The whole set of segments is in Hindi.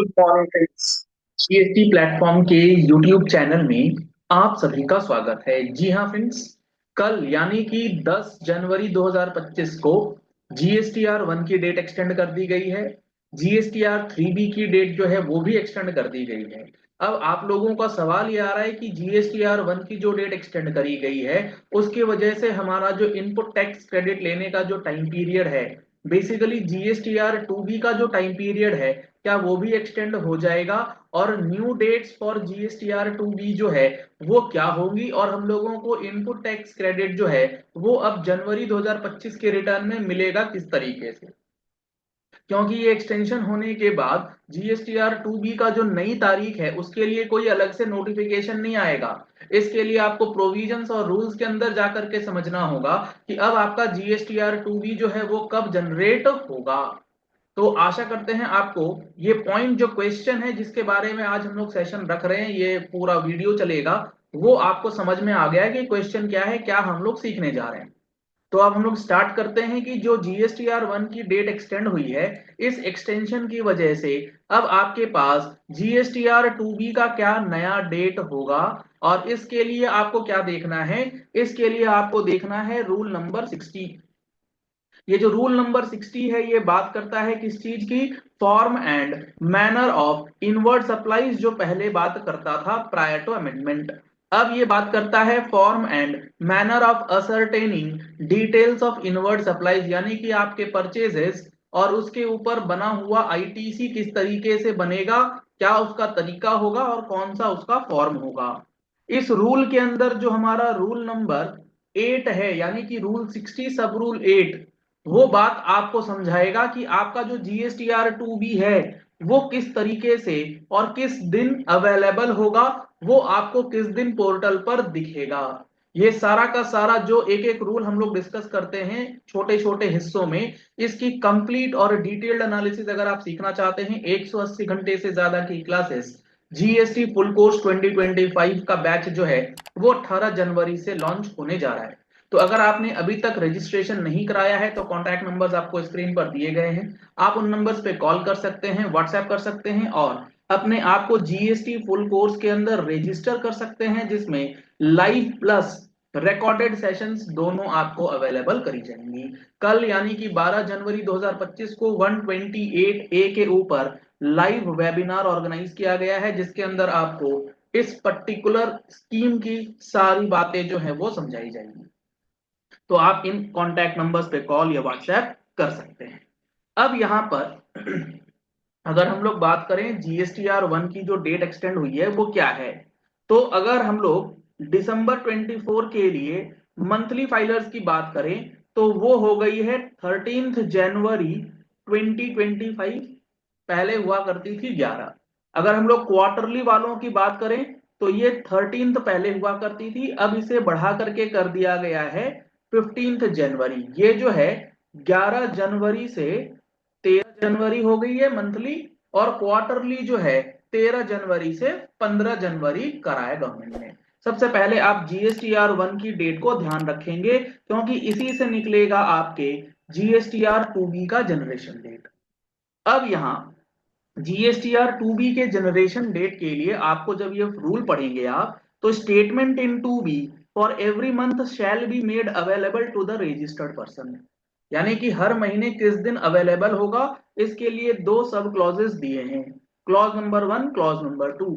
Good morning friends. GST platform के यूट्यूब चैनल में आप सभी का स्वागत है। जी हाँ फ्रेंड्स, कल यानी कि 10 जनवरी 2025 को जीएसटीआर 1 की डेट एक्सटेंड कर दी गई है। जीएसटीआर 3B की डेट जो है वो भी एक्सटेंड कर दी गई है। अब आप लोगों का सवाल ये आ रहा है कि जीएसटीआर 1 की जो डेट एक्सटेंड करी गई है उसकी वजह से हमारा जो इनपुट टैक्स क्रेडिट लेने का जो टाइम पीरियड है, बेसिकली जीएसटीआर 2B का जो टाइम पीरियड है, क्या वो भी एक्सटेंड हो जाएगा? और new dates for GSTR 2B जो है वो क्या होंगी? और हम लोगों को इनपुट टैक्स क्रेडिट जो है वो अब जनवरी 2025 के रिटर्न में मिलेगा किस तरीके से? क्योंकि ये एक्सटेंशन होने के बाद जीएसटीआर 2B का जो नई तारीख है उसके लिए कोई अलग से नोटिफिकेशन नहीं आएगा। इसके लिए आपको प्रोविजंस और रूल्स के अंदर जाकर के समझना होगा कि अब आपका जीएसटीआर 2B जो है वो कब जनरेट होगा। तो आशा करते हैं आपको ये पॉइंट, जो क्वेश्चन है जिसके बारे में आज हम लोग सेशन रख रहे हैं, ये पूरा वीडियो चलेगा, वो आपको समझ में आ गया है कि क्वेश्चन क्या है, क्या हम लोग सीखने जा रहे हैं। तो अब हम लोग स्टार्ट करते हैं कि जो जीएसटीआर 1 की डेट एक्सटेंड हुई है, इस एक्सटेंशन की वजह से अब आपके पास जीएसटीआर 2B का क्या नया डेट होगा। और इसके लिए आपको क्या देखना है? इसके लिए आपको देखना है रूल नंबर 60। ये जो रूल नंबर 60 है ये बात करता है किस चीज की? Form and manner of inward supplies, जो पहले बात करता था प्रायर टू अमेंडमेंट। अब ये बात करता है form and manner of ascertaining details of inward supplies, यानी कि आपके परचेजेस और उसके ऊपर बना हुआ आईटीसी किस तरीके से बनेगा, क्या उसका तरीका होगा और कौन सा उसका फॉर्म होगा। इस रूल के अंदर जो हमारा रूल नंबर 8 है, यानी कि रूल 60 सब रूल 8, वो बात आपको समझाएगा कि आपका जो जीएसटीआर 2B है वो किस तरीके से और किस दिन अवेलेबल होगा, वो आपको किस दिन पोर्टल पर दिखेगा। ये सारा का सारा जो एक एक रूल हम लोग डिस्कस करते हैं छोटे छोटे हिस्सों में, इसकी कंप्लीट और डिटेल्ड एनालिसिस अगर आप सीखना चाहते हैं, 180 घंटे से ज्यादा की क्लासेस जीएसटी फुल कोर्स 2025 का बैच जो है वो 18 जनवरी से लॉन्च होने जा रहा है। तो अगर आपने अभी तक रजिस्ट्रेशन नहीं कराया है तो कॉन्टैक्ट नंबर्स आपको स्क्रीन पर दिए गए हैं। आप उन नंबर्स पे कॉल कर सकते हैं, व्हाट्सएप कर सकते हैं और अपने आप को जीएसटी फुल कोर्स के अंदर रजिस्टर कर सकते हैं, जिसमें लाइव प्लस रिकॉर्डेड सेशंस दोनों आपको अवेलेबल करी जाएंगी। कल यानी कि 12 जनवरी 2025 को 128A के ऊपर लाइव वेबिनार ऑर्गेनाइज किया गया है, जिसके अंदर आपको इस पर्टिकुलर स्कीम की सारी बातें जो है वो समझाई जाएंगी। तो आप इन कॉन्टैक्ट नंबर्स पे कॉल या व्हाट्सएप कर सकते हैं। अब यहां पर अगर हम लोग बात करें जीएसटीआर 1 की जो डेट एक्सटेंड हुई है वो क्या है, तो अगर हम लोग दिसंबर 24 के लिए मंथली फाइलर्स की बात करें तो वो हो गई है 13 जनवरी 2025। पहले हुआ करती थी 11। अगर हम लोग क्वार्टरली वालों की बात करें तो ये 13 पहले हुआ करती थी, अब इसे बढ़ा करके कर दिया गया है 15 जनवरी। ये जो है 11 जनवरी से 13 जनवरी हो गई है मंथली, और क्वार्टरली जो है 13 जनवरी से 15 जनवरी करा है गवर्नमेंट ने। सबसे पहले आप जीएसटीआर 1 की डेट को ध्यान रखेंगे क्योंकि इसी से निकलेगा आपके जीएसटीआर 2B का जनरेशन डेट। अब यहां जीएसटीआर 2B के जनरेशन डेट के लिए आपको जब ये रूल पढ़ेंगे आप, तो statement in 2B for every month shall be made available to the registered person, यानी कि हर महीने किस दिन अवेलेबल होगा, इसके लिए दो सब क्लॉजेस दिए हैं, clause number 1, clause number 2।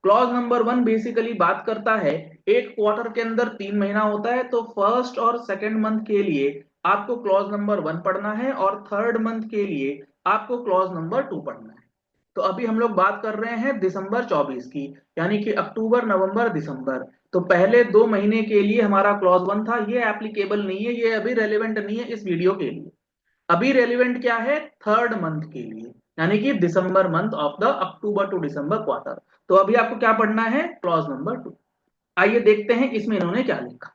Clause number 1 basically बात करता है एक क्वार्टर के अंदर 3 महीना होता है, तो फर्स्ट और सेकेंड मंथ के लिए आपको क्लॉज नंबर 1 पढ़ना है और थर्ड मंथ के लिए आपको क्लॉज नंबर 2 पढ़ना है। तो अभी हम लोग बात कर रहे हैं दिसंबर 24 की, यानी कि अक्टूबर नवंबर दिसंबर। तो पहले 2 महीने के लिए हमारा क्लॉज 1 था, ये एप्लीकेबल नहीं है, ये अभी रेलिवेंट नहीं है इस वीडियो के लिए। अभी रेलिवेंट क्या है? थर्ड मंथ के लिए, यानी कि December month of the October to December quarter. तो अभी आपको क्या पढ़ना है? Clause number 2। आइए देखते हैं इसमें इन्होंने क्या लिखा।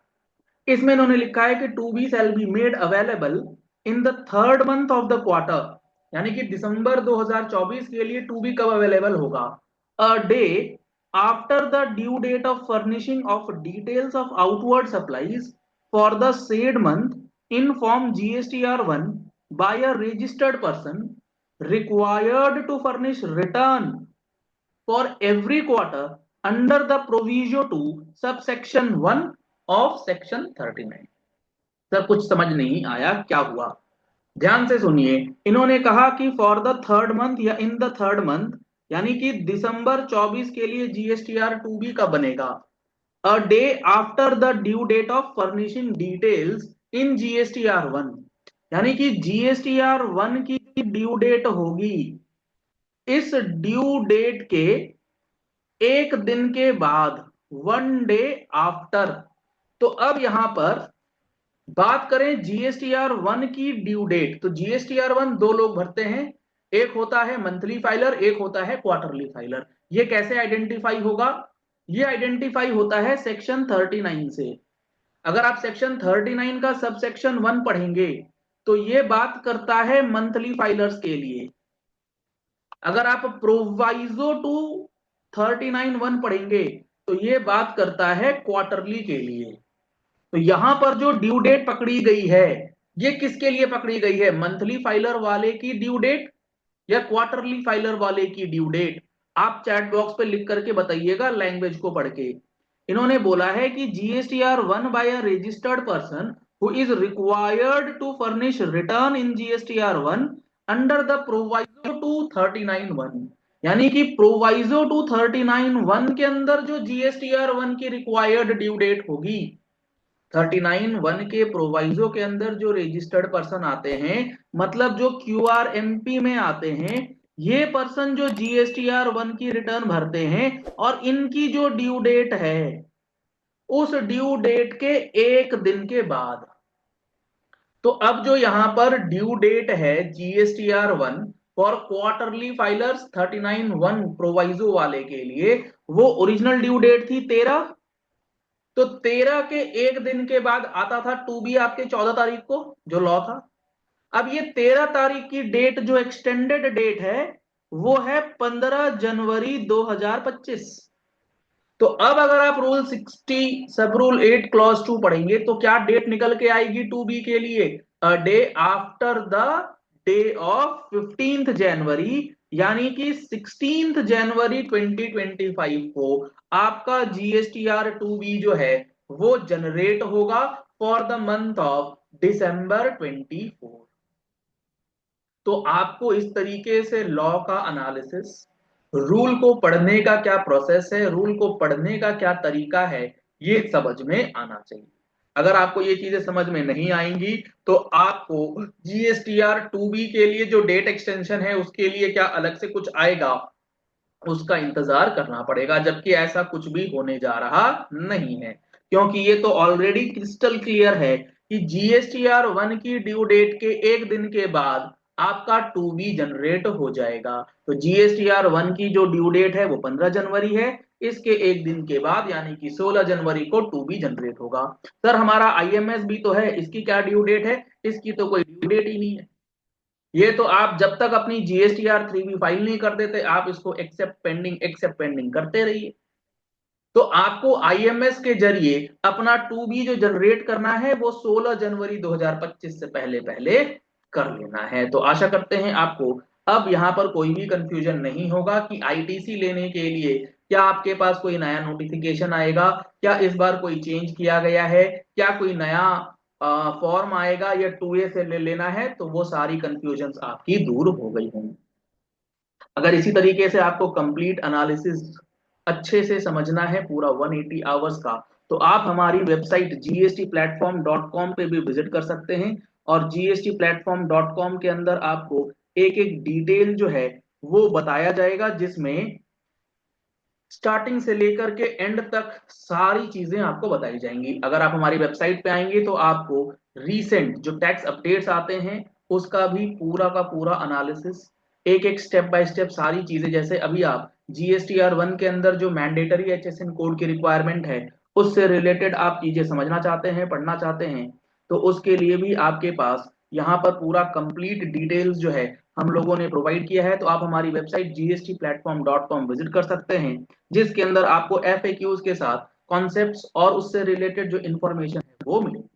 इसमें इन्होंने लिखा है कि to be shall be made available in the third month of the quarter, यानी कि दिसंबर 2024 के लिए टू बी कब अवेलेबल होगा? A day after the due date of furnishing of details of outward supplies for the said month in form GSTR 1 by a registered person required to furnish return for every quarter under the proviso to subsection 1 of section 39। Sir कुछ समझ नहीं आया, क्या हुआ? ध्यान से सुनिए। इन्होंने कहा कि फॉर द थर्ड मंथ या इन द थर्ड मंथ, यानी कि दिसंबर 24 के लिए जीएसटीआर 2B कब बनेगा? A day after the due date of furnishing details in GSTR 1, यानी कि जीएसटीआर 1 की ड्यू डेट होगी इस ड्यू डेट के एक दिन के बाद, 1 डे आफ्टर। तो अब यहां पर बात करें जीएसटीआर 1 की ड्यू डेट, तो जीएसटीआर 1 दो लोग भरते हैं, एक होता है मंथली फाइलर, एक होता है क्वार्टरली फाइलर। ये कैसे आइडेंटिफाई होगा? ये आइडेंटिफाई होता है सेक्शन 39 से। अगर आप सेक्शन 39 का सब सेक्शन 1 पढ़ेंगे तो ये बात करता है मंथली फाइलर्स के लिए। अगर आप प्रोवाइजो टू 39(1) पढ़ेंगे तो ये बात करता है क्वार्टरली के लिए। तो यहां पर जो ड्यू डेट पकड़ी गई है, ये किसके लिए पकड़ी गई है? मंथली फाइलर वाले की ड्यू डेट या क्वार्टरली फाइलर वाले की ड्यू डेट? आप चैट बॉक्स पे लिख करके बताइएगा लैंग्वेज को पढ़ के। इन्होंने बोला है कि GSTR 1 by a registered person who is required to furnish return in GSTR 1 under the proviso to 39(1), यानी कि प्रोवाइजो टू 39(1) के अंदर जो जीएसटीआर 1 की रिक्वायर्ड ड्यू डेट होगी, 39(1) के प्रोवाइजो के अंदर जो रजिस्टर्ड पर्सन आते हैं, मतलब जो क्यूआरएमपी में आते हैं, ये पर्सन जो जीएसटीआर 1 की रिटर्न भरते हैं और इनकी जो ड्यू डेट है उस ड्यू डेट के एक दिन के बाद। तो अब जो यहां पर ड्यू डेट है GSTR 1 for quarterly filers 39(1) proviso वाले के लिए, वो ओरिजिनल ड्यू डेट थी 13। तो 13 के एक दिन के बाद आता था 2B आपके 14 तारीख को, जो लॉ था। अब ये 13 तारीख की डेट जो एक्सटेंडेड डेट है वो है 15 जनवरी 2025। तो अब अगर आप रूल 60 सब रूल 8 क्लॉज 2 पढ़ेंगे तो क्या डेट निकल के आएगी 2B के लिए? अ day after the day of 15 जनवरी, यानी कि 16 जनवरी 2025 को आपका जीएसटीआर 2B जो है वो जनरेट होगा for the month of December 24। तो आपको इस तरीके से लॉ का एनालिसिस, रूल को पढ़ने का क्या प्रोसेस है, रूल को पढ़ने का क्या तरीका है, ये समझ में आना चाहिए। अगर आपको ये चीजें समझ में नहीं आएंगी तो आपको जीएसटीआर 2B के लिए जो डेट एक्सटेंशन है उसके लिए क्या अलग से कुछ आएगा, उसका इंतजार करना पड़ेगा, जबकि ऐसा कुछ भी होने जा रहा नहीं है। क्योंकि ये तो ऑलरेडी क्रिस्टल क्लियर है कि जीएसटीआर 1 की ड्यू डेट के एक दिन के बाद आपका 2B जनरेट हो जाएगा। तो जीएसटीआर 1 की जो ड्यू डेट है वो 15 जनवरी है, इसके एक दिन के बाद यानी कि 16 जनवरी को 2B जनरेट होगा। सर हमारा आईएमएस भी तो है, इसकी क्या ड्यू डेट है? इसकी तो कोई ड्यू डेट ही नहीं है। ये तो आप जब तक अपनी जीएसटीआर 3B फाइल नहीं कर देते, आप इसको एक्सेप्ट पेंडिंग करते रहिए। तो आपको आईएमएस के जरिए अपना 2B जो जनरेट करना है वो 16 जनवरी 2025 से पहले पहले कर लेना है। तो आशा करते हैं आपको अब यहां पर कोई भी कंफ्यूजन नहीं होगा कि आईटीसी लेने के लिए क्या आपके पास कोई नया नोटिफिकेशन आएगा, क्या इस बार कोई चेंज किया गया है, क्या कोई नया फॉर्म आएगा या 2A से ले लेना है, तो वो सारी कंफ्यूजन आपकी दूर हो गई होंगी। अगर इसी तरीके से आपको कंप्लीट एनालिसिस अच्छे से समझना है पूरा 180 आवर्स का, तो आप हमारी वेबसाइट gstplatform.com पे भी विजिट कर सकते हैं। और gstplatform.com के अंदर आपको एक एक डिटेल जो है वो बताया जाएगा, जिसमें स्टार्टिंग से लेकर के एंड तक सारी चीजें आपको बताई जाएंगी। अगर आप हमारी वेबसाइट पे आएंगे तो आपको रीसेंट जो टैक्स अपडेट्स आते हैं उसका भी पूरा का पूरा एनालिसिस, एक एक स्टेप बाय स्टेप सारी चीजें, जैसे अभी आप जीएसटीआर 1 के अंदर जो मैंडेटरी एचएसएन कोड की रिक्वायरमेंट है उससे रिलेटेड आप चीजें समझना चाहते हैं, पढ़ना चाहते हैं, तो उसके लिए भी आपके पास यहाँ पर पूरा कंप्लीट डिटेल्स जो है हम लोगों ने प्रोवाइड किया है। तो आप हमारी वेबसाइट gstplatform.com विजिट कर सकते हैं, जिसके अंदर आपको FAQs के साथ कॉन्सेप्ट्स और उससे रिलेटेड जो इंफॉर्मेशन है वो मिलेगी।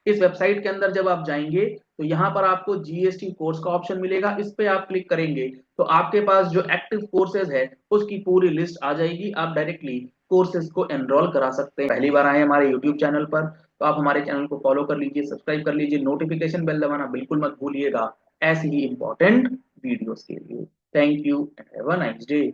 इस वेबसाइट के अंदर जब आप जाएंगे तो यहाँ पर आपको जीएसटी कोर्स का ऑप्शन मिलेगा, इस पे आप क्लिक करेंगे तो आपके पास जो एक्टिव कोर्सेज है उसकी पूरी लिस्ट आ जाएगी। आप डायरेक्टली कोर्सेज को एनरोल करा सकते हैं। पहली बार आए हमारे यूट्यूब चैनल पर तो आप हमारे चैनल को फॉलो कर लीजिए, सब्सक्राइब कर लीजिए, नोटिफिकेशन बेल दबाना बिल्कुल मत भूलिएगा ऐसी ही इंपॉर्टेंट वीडियोस के लिए। Thank you and have a nice day.